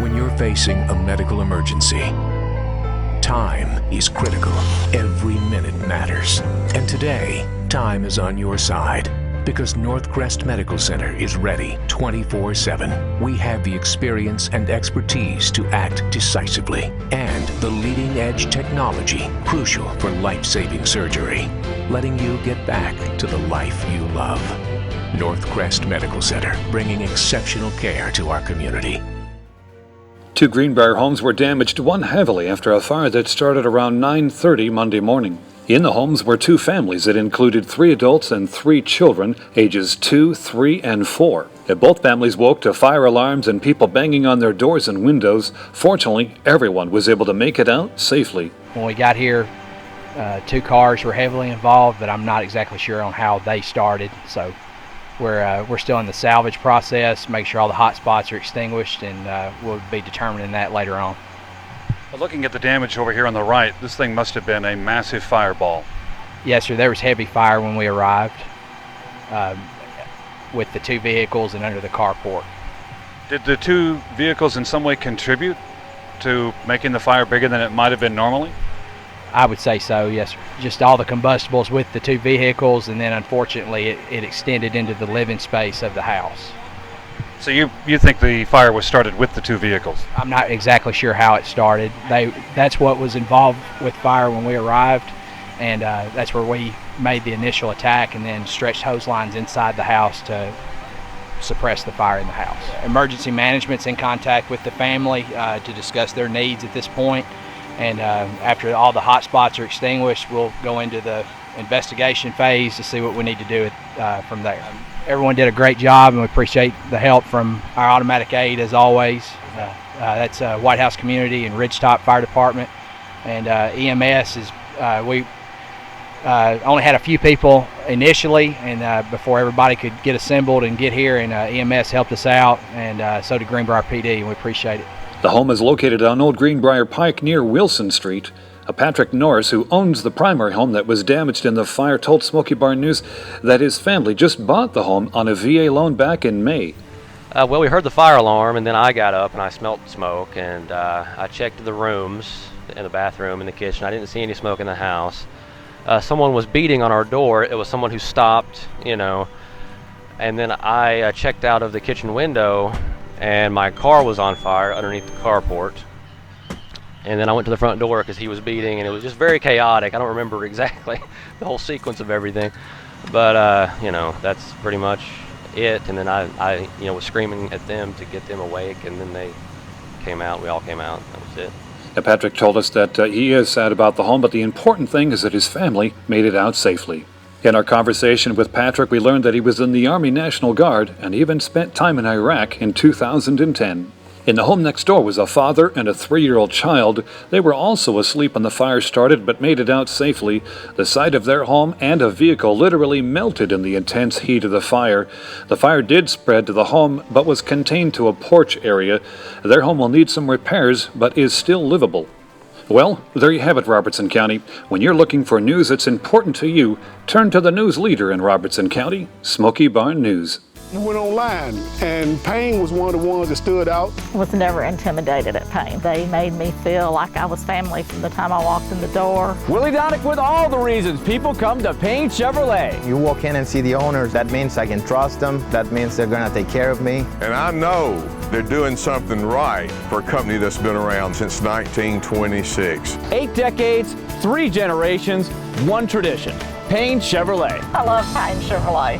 When you're facing a medical emergency, time is critical. Every minute matters. And today, time is on your side. Because Northcrest Medical Center is ready 24/7. We have the experience and expertise to act decisively and the leading edge technology crucial for life-saving surgery, letting you get back to the life you love. Northcrest Medical Center, bringing exceptional care to our community. 2 Greenbrier homes were damaged, one heavily after a fire that started around 9:30 Monday morning. In the homes were 2 families that included 3 adults and 3 children, ages 2, 3, and 4. Both families woke to fire alarms and people banging on their doors and windows. Fortunately, everyone was able to make it out safely. When we got here, 2 cars were heavily involved, but I'm not exactly sure on how they started. So we're still in the salvage process, make sure all the hot spots are extinguished, and we'll be determining that later on. Looking at the damage over here on the right, this thing must have been a massive fireball. Yes, sir. There was heavy fire when we arrived with the 2 vehicles and under the carport. Did the 2 vehicles in some way contribute to making the fire bigger than it might have been normally? I would say so, yes, sir. Just all the combustibles with the 2 vehicles, and then unfortunately it extended into the living space of the house. So you think the fire was started with the 2 vehicles? I'm not exactly sure how it started. That's what was involved with fire when we arrived, and that's where we made the initial attack and then stretched hose lines inside the house to suppress the fire in the house. Emergency management's in contact with the family to discuss their needs at this point, and after all the hot spots are extinguished, we'll go into the investigation phase to see what we need to do from there. Everyone did a great job, and we appreciate the help from our automatic aid as always. That's White House Community and Ridgetop Fire Department, and EMS is we only had a few people initially, and before everybody could get assembled and get here, and EMS helped us out, and so did Greenbrier PD, and we appreciate it. The home is located on Old Greenbrier Pike near Wilson Street. Patrick Norris, who owns the primary home that was damaged in the fire, told Smoky Barn News that his family just bought the home on a VA loan back in May. Well, we heard the fire alarm, and then I got up and I smelled smoke, and I checked the rooms, in the bathroom, in the kitchen. I didn't see any smoke in the house. Someone was beating on our door. It was someone who stopped, and then I checked out of the kitchen window, and my car was on fire underneath the carport. And then I went to the front door because he was beating, and it was just very chaotic. I don't remember exactly the whole sequence of everything, but that's pretty much it. And then I was screaming at them to get them awake, and then they came out. We all came out. That was it. Patrick told us that he is sad about the home, but the important thing is that his family made it out safely. In our conversation with Patrick, we learned that he was in the Army National Guard and even spent time in Iraq in 2010. In the home next door was a father and a 3-year-old child. They were also asleep when the fire started, but made it out safely. The side of their home and a vehicle literally melted in the intense heat of the fire. The fire did spread to the home, but was contained to a porch area. Their home will need some repairs, but is still livable. Well, there you have it, Robertson County. When you're looking for news that's important to you, turn to the news leader in Robertson County, Smoky Barn News. I went online, and Payne was one of the ones that stood out. I was never intimidated at Payne. They made me feel like I was family from the time I walked in the door. Willie Donick with all the reasons people come to Payne Chevrolet. You walk in and see the owners, that means I can trust them. That means they're going to take care of me. And I know they're doing something right for a company that's been around since 1926. 8 decades, 3 generations, 1 tradition. Payne Chevrolet. I love Payne Chevrolet.